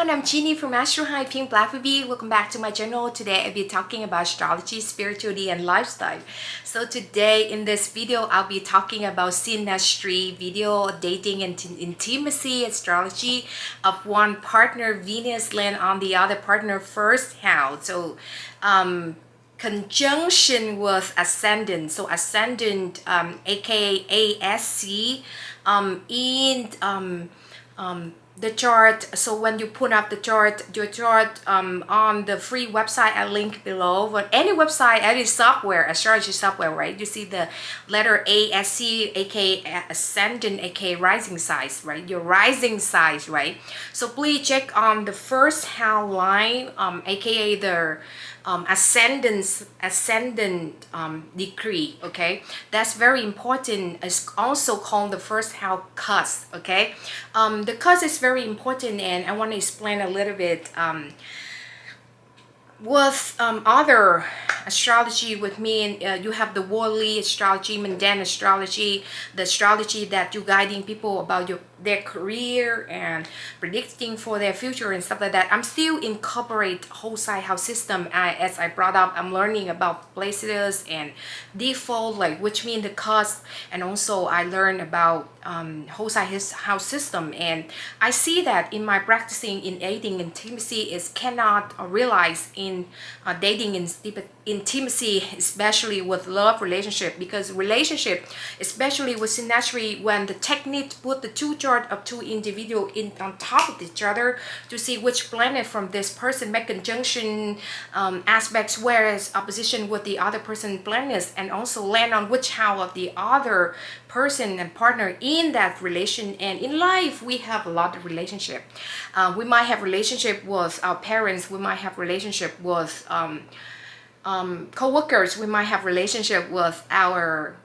everyone, I'm Jeannie from ASTROHYPE, PINKBLACKVIVI. Welcome back to my channel. Today I'll be talking about astrology, spirituality, and lifestyle. So today in this video, I'll be talking about Synastry, video, dating and intimacy, astrology of one partner, Venus land on the other partner first house. So conjunction with ascendant. So ascendant, aka ASC, in the chart. So when you put up the chart, your chart on the free website I link below, but any website, any software, astrology software, right? You see the letter ASC, aka ascendant, aka rising sign, right? Your rising sign, right? So please check on the first house line, aka the ascendant decree. Okay, that's very important. It's also called the first house CUSP. Okay, the CUSP is very important, and I want to explain a little bit with other astrology. With me, and you have the worldly astrology, mundane astrology, the astrology that you guiding people about their career and predicting for their future and stuff like that. I'm still incorporate whole side house system. As I brought up, I'm learning about places and default, like which mean the cusp, and also I learned about whole side house system, and I see that in my practicing in dating intimacy is cannot realize in dating intimacy, especially with love relationship, because relationship, especially with Synastry, when the technique put the two chart of two individual in on top of each other to see which planet from this person make conjunction aspects, whereas opposition with the other person planets, and also land on which house of the other person and partner in that relation. And in life we have a lot of relationship. We might have relationship with our parents, we might have relationship with co-workers, we might have relationship with our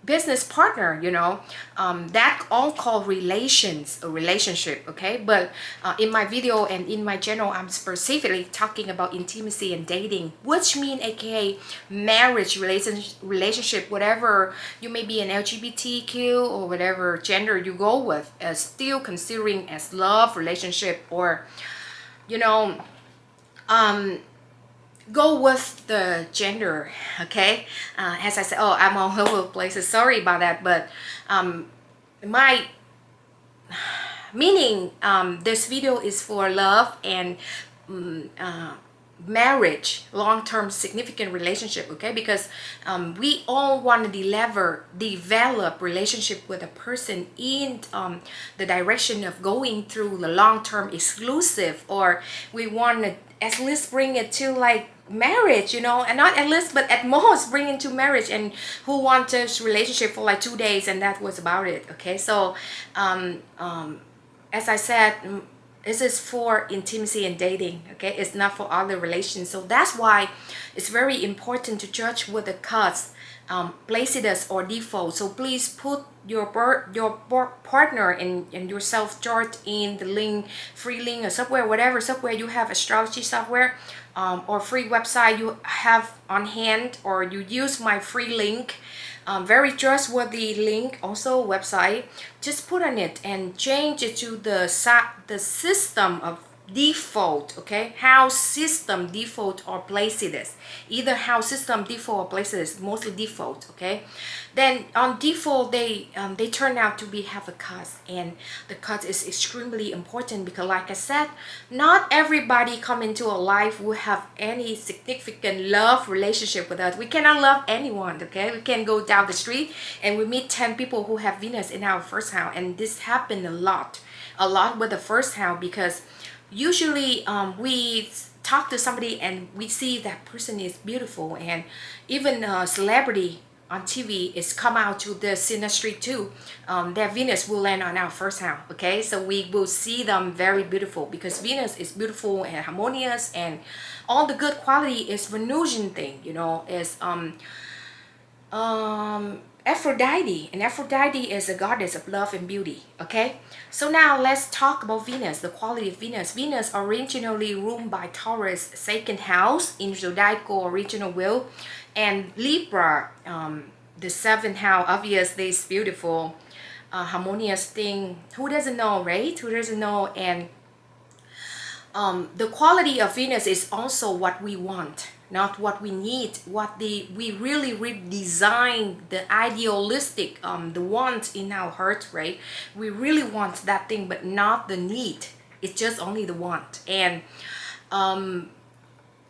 business partner, you know, that all called relations, a relationship. Okay, but in my video and in my channel, I'm specifically talking about intimacy and dating, which mean aka marriage, relationship, whatever you may be, an LGBTQ or whatever gender you go with, still considering as love relationship, or you know, go with the gender. Okay, as I said, oh, I'm all over the places, sorry about that, but my meaning, this video is for love and marriage, long-term significant relationship. Okay, because we all want to develop relationship with a person in the direction of going through the long-term exclusive, or we want to at least bring it to like marriage, you know, and not at least but at most bring into marriage, and who wants this relationship for like 2 days and that was about it. Okay, so as I said, this is for intimacy and dating. Okay, it's not for other relations. So that's why it's very important to judge with the cards, placidus or default. So please put your partner and yourself chart in the link, free link or software, whatever software you have, astrology software, or free website you have on hand, or you use my free link, very trustworthy link, also website. Just put on it and change it to the system of default. Okay, house system default or placidus, either house system default or placidus, mostly default. Okay, then on default they turn out to be have a cusp, and the cusp is extremely important because, like I said, not everybody come into our life will have any significant love relationship with us. We cannot love anyone. Okay, we can go down the street and we meet 10 people who have Venus in our first house, and this happened a lot with the first house, because usually we talk to somebody and we see that person is beautiful, and even a celebrity on TV is come out to the Synastry too. Their Venus will land on our first house. Okay, so we will see them very beautiful because Venus is beautiful and harmonious, and all the good quality is Venusian thing, you know, is Aphrodite, and Aphrodite is a goddess of love and beauty. Okay, so now let's talk about Venus, the quality of Venus. Venus originally ruled by Taurus, second house in zodiacal original wheel, and Libra, the seventh house. Obviously it's beautiful, harmonious thing. Who doesn't know, right? Who doesn't know? And the quality of Venus is also what we want, not what we need. We really redesign the idealistic, the want in our heart, right? We really want that thing, but not the need. It's just only the want. And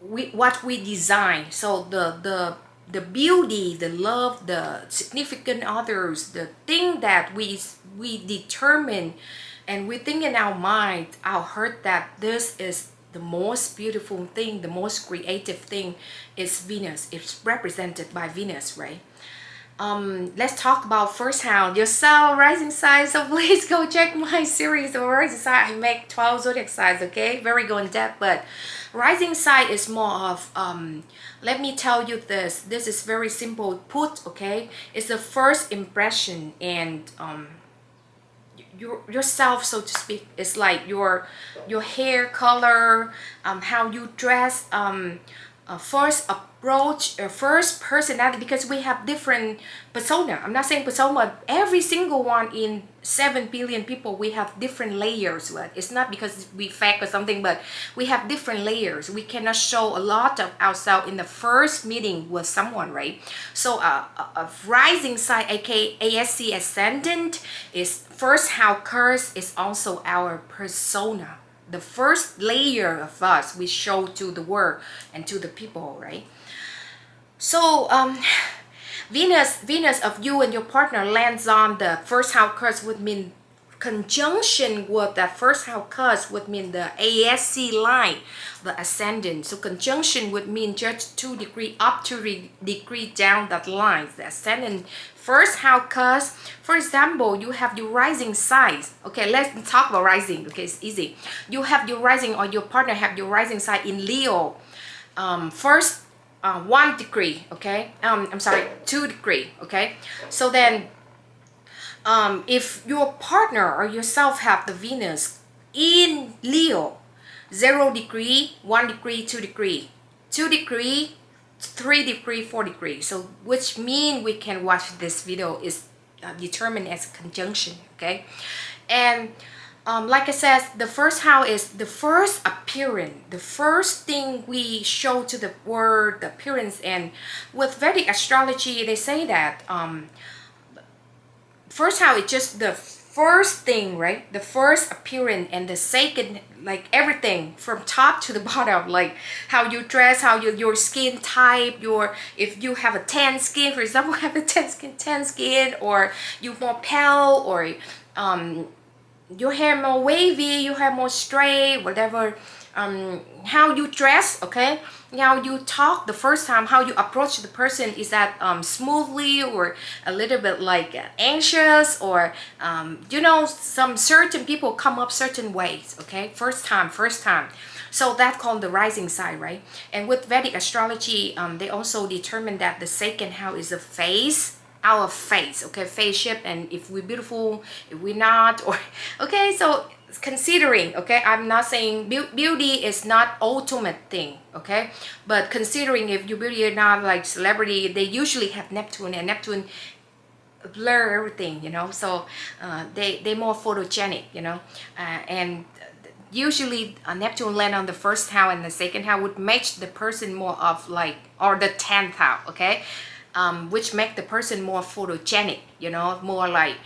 what we design, so the beauty, the love, the significant others, the thing that we determine and we think in our mind, our heart, that this is the most beautiful thing, the most creative thing, is Venus. It's represented by Venus, right? Let's talk about first house, yourself, rising sign. So please go check my series of rising sign. I make 12 zodiac signs, okay? Very go in depth, but rising sign is more of let me tell you this. This is very simple put, okay? It's the first impression, and yourself, so to speak. It's like your hair color, how you dress, first approach, first personality, because we have different persona. I'm not saying persona, every single one in 7 billion people, we have different layers. But it's not because we fake or something, but we have different layers. We cannot show a lot of ourselves in the first meeting with someone, right? So a rising sign, aka ASC ascendant, is first house curse, is also our persona. The first layer of us we show to the world and to the people, right? So Venus of you and your partner lands on the first house curse, would mean conjunction with that first house curse, would mean the ASC line, the ascendant. So conjunction would mean just 2 degrees up, 2 degrees down that line, the ascendant. First house curse, for example, you have your rising sign. Okay, let's talk about rising. Okay, it's easy. You have your rising, or your partner have your rising sign in Leo. First 1 degree, okay? I'm sorry, 2 degree, okay? So then if your partner or yourself have the Venus in Leo, 0 degree, 1 degree, 2 degree, 2 degree, 3 degree, 4 degree. So which mean we can watch this video is determined as conjunction, okay? And like I said, the first house is the first appearance, the first thing we show to the world, the appearance. And with Vedic astrology, they say that first house is just the first thing, right? The first appearance, and the second, like everything from top to the bottom, like how you dress, how your skin type, if you have a tan skin, for example, have a tan skin, or you more pale, or your hair more wavy, you have more straight, whatever. How you dress, okay? How you talk the first time, how you approach the person, is that smoothly, or a little bit like anxious, or you know, some certain people come up certain ways, okay? First time. So that's called the rising sign, right? And with Vedic astrology, they also determine that the second house is a face, our face, okay? Face shape, and if we're beautiful, if we're not, or okay, so considering, okay, I'm not saying beauty is not ultimate thing, okay, but considering if your beauty is not like celebrity, they usually have Neptune, and Neptune blur everything, you know. So they more photogenic, you know, and usually Neptune land on the first house, and the second house would match the person more of like, or the 10th house, okay, which make the person more photogenic, you know, more like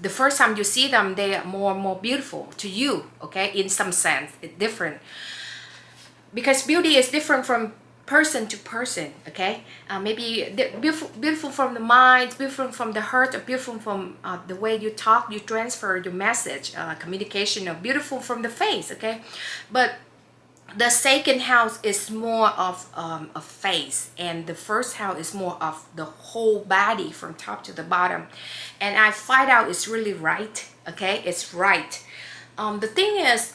the first time you see them, they are more beautiful to you, okay? In some sense, it's different, because beauty is different from person to person, okay? Maybe beautiful from the mind, beautiful from the heart, or beautiful from the way you talk, you transfer your message, communication, or beautiful from the face, okay? But the second house is more of a face, and the first house is more of the whole body from top to the bottom. And I find out it's really right, okay? It's right. The thing is,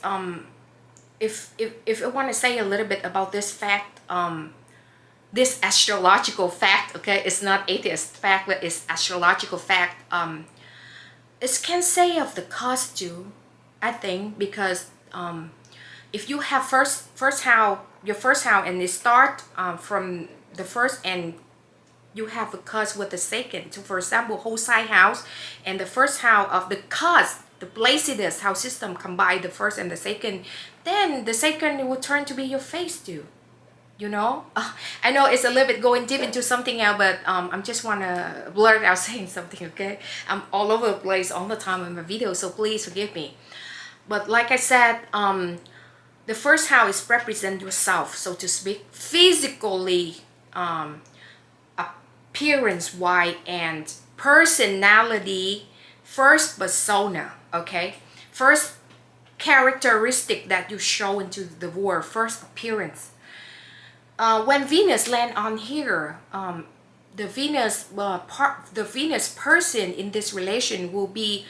if I want to say a little bit about this fact, this astrological fact, okay? It's not atheist fact, but it's astrological fact. It can say of the CUSP too, I think, because if you have your first house, and it start from the first, and you have a CUSP with the second. So for example, whole side house and the first house of the CUSP, the Placidus house system combine the first and the second, then the second will turn to be your face too. You know, I know it's a little bit going deep into something else, but I just want to blurt out saying something, okay? I'm all over the place all the time in my videos, so please forgive me. But like I said, the first house is represent yourself, so to speak, physically, appearance wise, and personality, first persona, okay? First characteristic that you show into the world, first appearance. When Venus land on here, the Venus the Venus person in this relation will be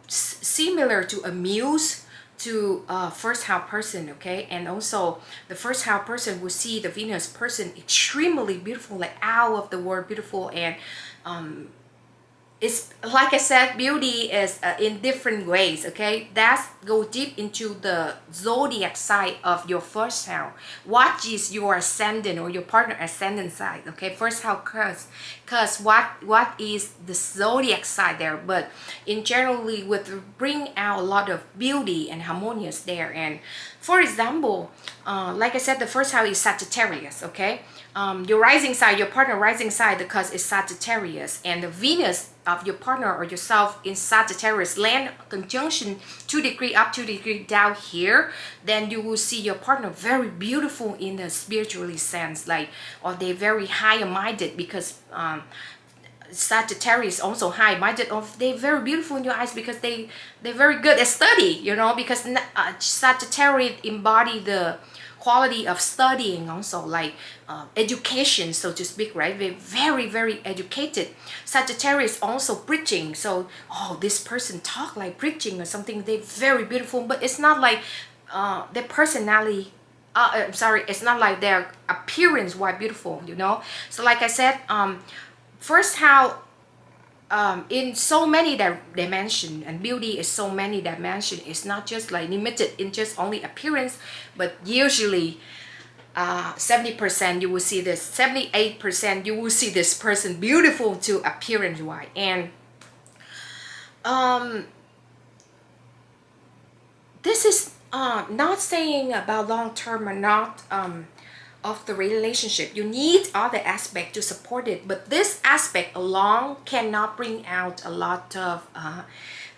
similar to a muse to first house person, okay? And also the first house person will see the Venus person extremely beautiful, like out of the world beautiful. And it's like I said, beauty is in different ways, okay? That's go deep into the zodiac side of your first house. What is your ascendant or your partner ascendant side, okay? First house cause what is the zodiac side there, but in generally would bring out a lot of beauty and harmonious there. And for example, like I said, the first house is Sagittarius, okay? Your rising side, your partner rising side, because it's Sagittarius, and the Venus of your partner or yourself in Sagittarius land conjunction 2 degree up, 2 degree down here, then you will see your partner very beautiful in the spiritually sense, like, or they're very high-minded, because Sagittarius also high-minded, or they're very beautiful in your eyes because they're very good at study, you know, because Sagittarius embody the quality of studying, also like education, so to speak, right? They're very educated. Sagittarius also preaching, so this person talk like preaching or something. They're very beautiful, but it's not like their personality, I'm sorry, it's not like their appearance why beautiful, you know. So like I said, first how in so many dimension, and beauty is so many dimension. It's not just like limited in just only appearance, but usually 70% you will see this, 78% you will see this person beautiful to appearance wise. And this is not saying about long term or not of the relationship. You need other aspect to support it, but this aspect alone cannot bring out a lot of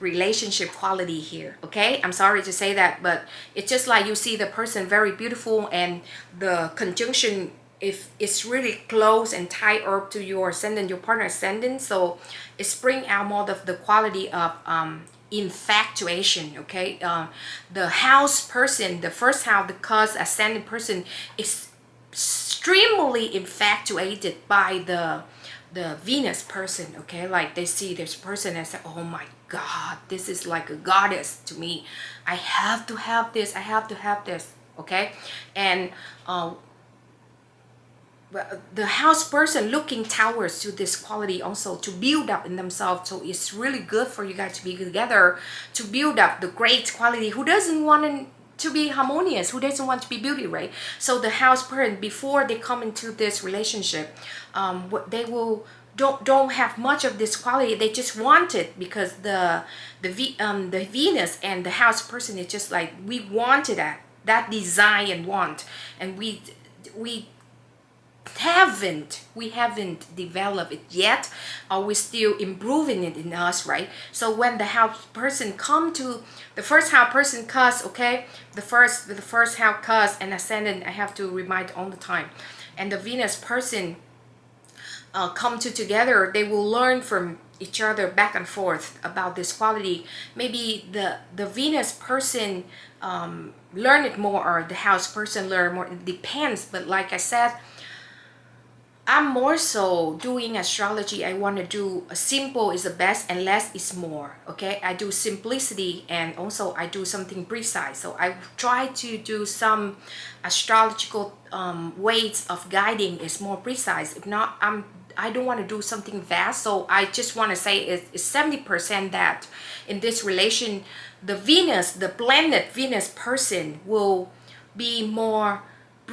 relationship quality here, okay? I'm sorry to say that, but it's just like you see the person very beautiful, and the conjunction, if it's really close and tied up to your ascendant, your partner ascendant, so it's bring out more of the quality of infatuation, okay? The house person, the first house, the cause ascendant person is extremely infatuated by the Venus person, okay? Like they see this person and say, oh my God, this is like a goddess to me. I have to have this, I have to have this, okay? And the house person looking towards to this quality also to build up in themselves. So it's really good for you guys to be together to build up the great quality. Who doesn't want to be harmonious? Who doesn't want to be beauty, right? So the house person, before they come into this relationship, they will don't have much of this quality. They just want it because the Venus and the house person is just like, we wanted that desire and want, and we haven't developed it yet, or we're still improving it in us, right? So when the house person come to the first house person cusp, okay, the first house cusp and ascendant, I have to remind all the time, and the Venus person come together, they will learn from each other back and forth about this quality. Maybe the Venus person learn it more, or the house person learn more. It depends, but like I said, I'm more so doing astrology. I want to do simple is the best and less is more, okay? I do simplicity, and also I do something precise. So I try to do some astrological ways of guiding is more precise. If not, I don't want to do something vast. So I just want to say it's 70% that in this relation, the Venus, the planet Venus person will be more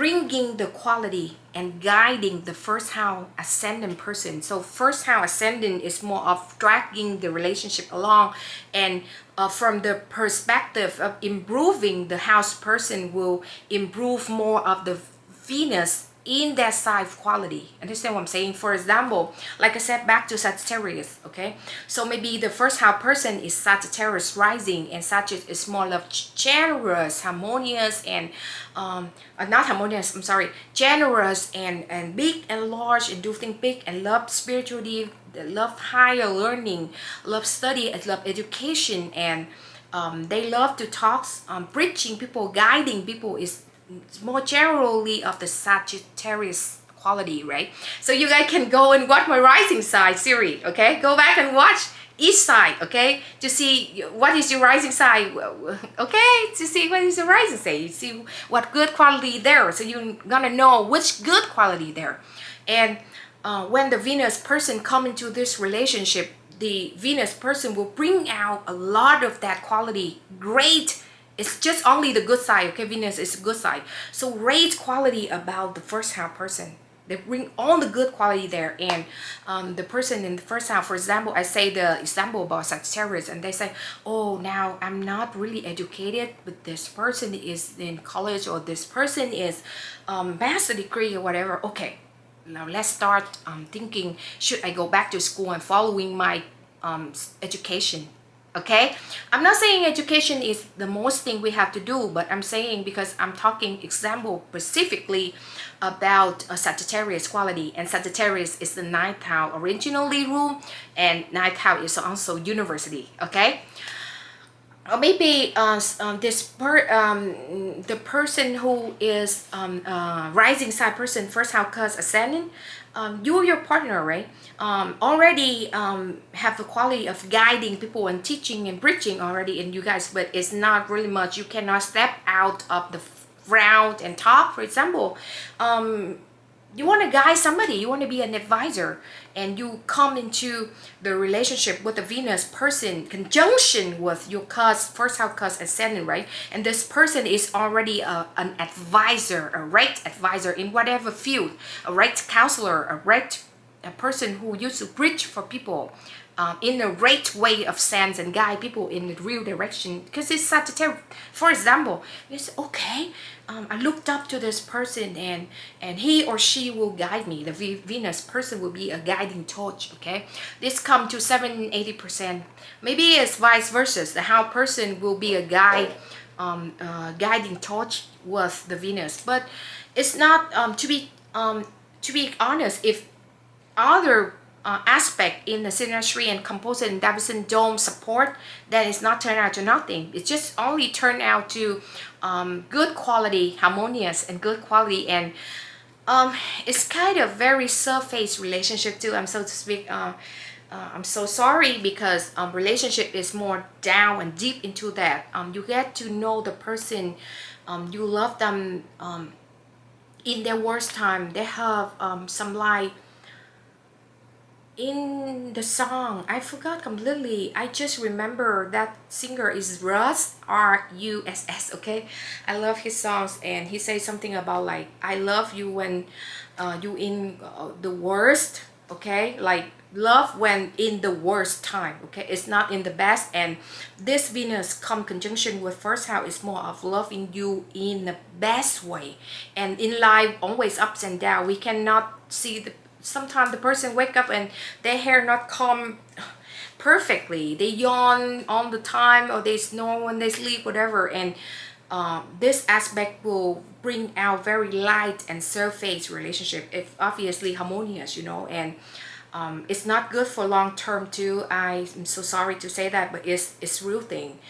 bringing the quality and guiding the first house ascendant person. So first house ascendant is more of dragging the relationship along, and from the perspective of improving, the house person will improve more of the Venus in that side quality. Understand what I'm saying? For example, like I said, back to Sagittarius, okay? So maybe the first house person is Sagittarius rising, and Sagittarius is more of generous, harmonious, and not harmonious, I'm sorry, generous and big and large, and do things big, and love spirituality, love higher learning, love study, and love education, and they love to talk, preaching people, guiding people is more generally of the Sagittarius quality, right? So you guys can go and watch my rising side series, okay? Go back and watch each side, okay? To see what is your rising side, okay? To see what is your rising side, you see what good quality there, so you're gonna know which good quality there. And when the Venus person come into this relationship, the Venus person will bring out a lot of that quality, great. It's just only the good side, okay? Venus is the good side. So great quality about the first house person. They bring all the good quality there. And the person in the first house, for example, I say the example about Sagittarius, and they say, oh, now I'm not really educated, but this person is in college, or this person is master degree or whatever. Okay, now let's start thinking, should I go back to school and following my education? Okay, I'm not saying education is the most thing we have to do, but I'm saying, because I'm talking example specifically about a Sagittarius quality, and Sagittarius is the ninth house originally rule, and ninth house is also university. Okay, or maybe the person who is rising side person, first house cusp ascendant, you, your partner, right, already have the quality of guiding people and teaching and preaching already in you guys, but it's not really much. You cannot step out of the ground and talk. For example, you want to guide somebody, you want to be an advisor, and you come into the relationship with the Venus person conjunction with your cusp, first house cusp ascendant, right? And this person is already an advisor, a right advisor in whatever field, a right counselor, a person who used to preach for people in the right way of sense and guide people in the real direction, because it's Sagittarius. For example, it's okay, I looked up to this person, and he or she will guide me. The Venus person will be a guiding torch. Okay, this come to 70-80%. Maybe it's vice versa. The house person will be a guide, guiding torch with the Venus. But it's not to be honest, if other aspect in the Synastry and composite and Davidson don't support, then it's not turn out to nothing. It just only turn out to good quality, harmonious and good quality, and it's kind of very surface relationship too. I'm so to speak. I'm so sorry, because relationship is more down and deep into that. You get to know the person, you love them in their worst time. They have some like, in the song, I forgot completely. I just remember that singer is Russ, R-U-S-S. Okay, I love his songs, and he says something about like, I love you when you in the worst. Okay, like love when in the worst time. Okay, it's not in the best. And this Venus come conjunction with first house is more of loving you in the best way. And in life, always ups and down. We cannot see the, sometimes the person wake up and their hair not comb perfectly, they yawn all the time, or they snore when they sleep, whatever. And this aspect will bring out very light and surface relationship, if obviously harmonious, you know. And it's not good for long term too. I'm so sorry to say that, but it's real thing.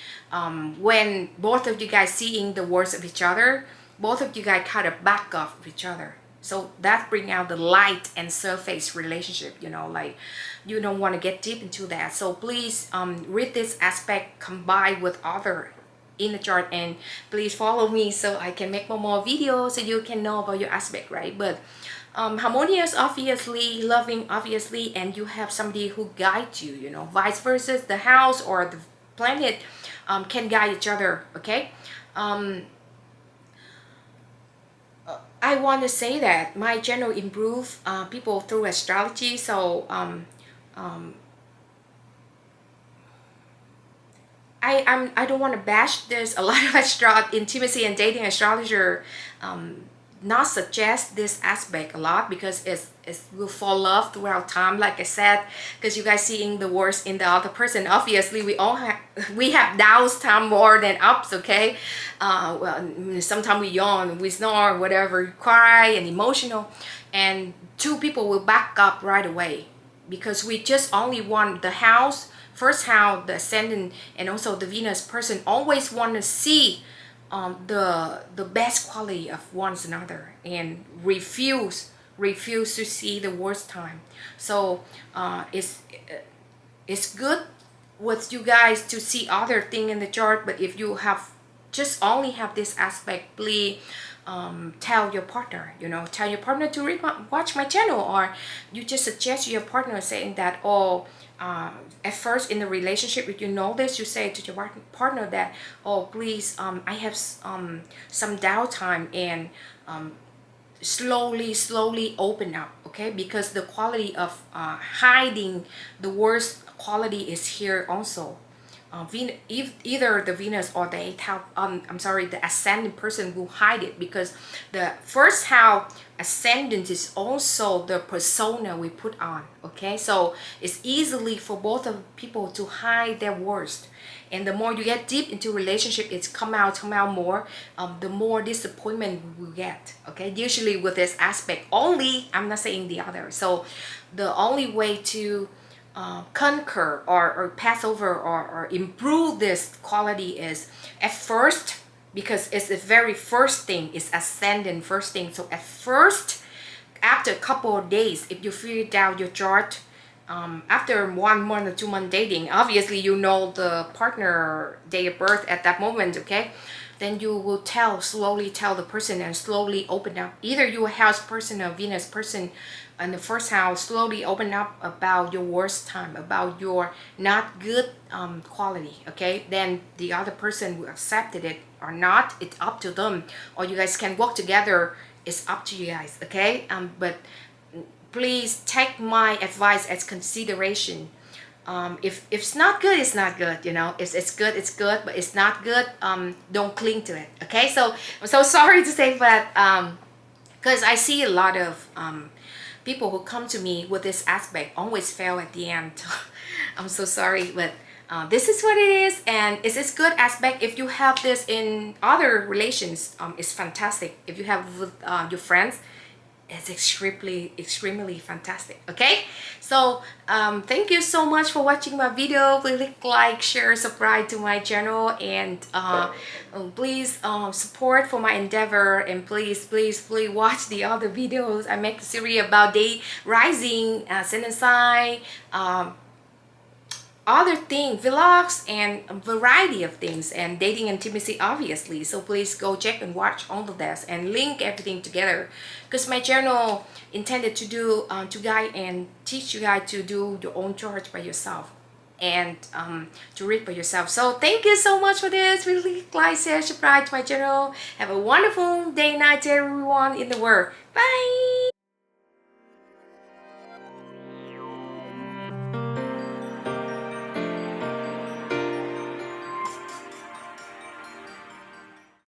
When both of you guys seeing the worst of each other, both of you guys kind of back off of each other. So that bring out the light and surface relationship, you know, like you don't want to get deep into that. So please read this aspect combined with other in the chart, and please follow me so I can make more videos so you can know about your aspect, right? But harmonious, obviously, loving, obviously, and you have somebody who guides you, you know, vice versa, the house or the planet can guide each other. Okay, I I want to say that my channel improve people through astrology. So I don't want to bash. There's a lot of intimacy and dating astrologer not suggest this aspect a lot, because it's will fall off throughout time, like I said, because you guys seeing the worst in the other person. Obviously we have downs time more than ups, okay? Well, sometimes we yawn, we snore, whatever, cry and emotional, and two people will back up right away, because we just only want the house, first house, the ascendant, and also the Venus person always want to see the best quality of one another, and refuse to see the worst time. So it's good with you guys to see other thing in the chart, but if you have just only have this aspect, please tell your partner, tell your partner to watch my channel, or you just suggest to your partner saying that, oh, at first in the relationship, if you know this, you say to your partner that, oh, please, I have some downtime, and slowly open up, okay? Because the quality of hiding the worst quality is here also. Either the Venus or the the ascendant person will hide it, because the first house ascendant is also the persona we put on, okay? So it's easily for both of people to hide their worst, and the more you get deep into relationship, it's come out more, the more disappointment we will get, okay? Usually with this aspect only, I'm not saying the other. So the only way to conquer or pass over or improve this quality is at first, because it's the very first thing, it's ascendant first thing. So at first, after a couple of days, if you figure out your chart, after 1 month or 2 month dating, obviously you know the partner day of birth at that moment, okay? Then you will slowly tell the person, and slowly open up. Either your house person or Venus person in the first house, slowly open up about your worst time, about your not good quality, okay? Then the other person will accept it or not, it's up to them. Or you guys can work together, it's up to you guys, okay? But please take my advice as consideration. If it's not good, it's not good, if it's good, it's good, but it's not good, don't cling to it, okay? So I'm so sorry to say, but because I see a lot of people who come to me with this aspect always fail at the end. I'm so sorry, but this is what it is, and it's this good aspect. If you have this in other relations, it's fantastic. If you have with your friends, it's extremely fantastic, okay? So thank you so much for watching my video. Please like, share, subscribe to my channel, and please support for my endeavor, and please watch the other videos. I make a series about day rising, ascendant sign, other things, vlogs, and a variety of things, and dating intimacy, obviously. So please go check and watch all of this and link everything together, because my channel intended to do to guide and teach you guys to do your own chart by yourself, and to read by yourself. So thank you so much for this. Really like, share, subscribe to my channel. Have a wonderful day, night, everyone in the world. Bye.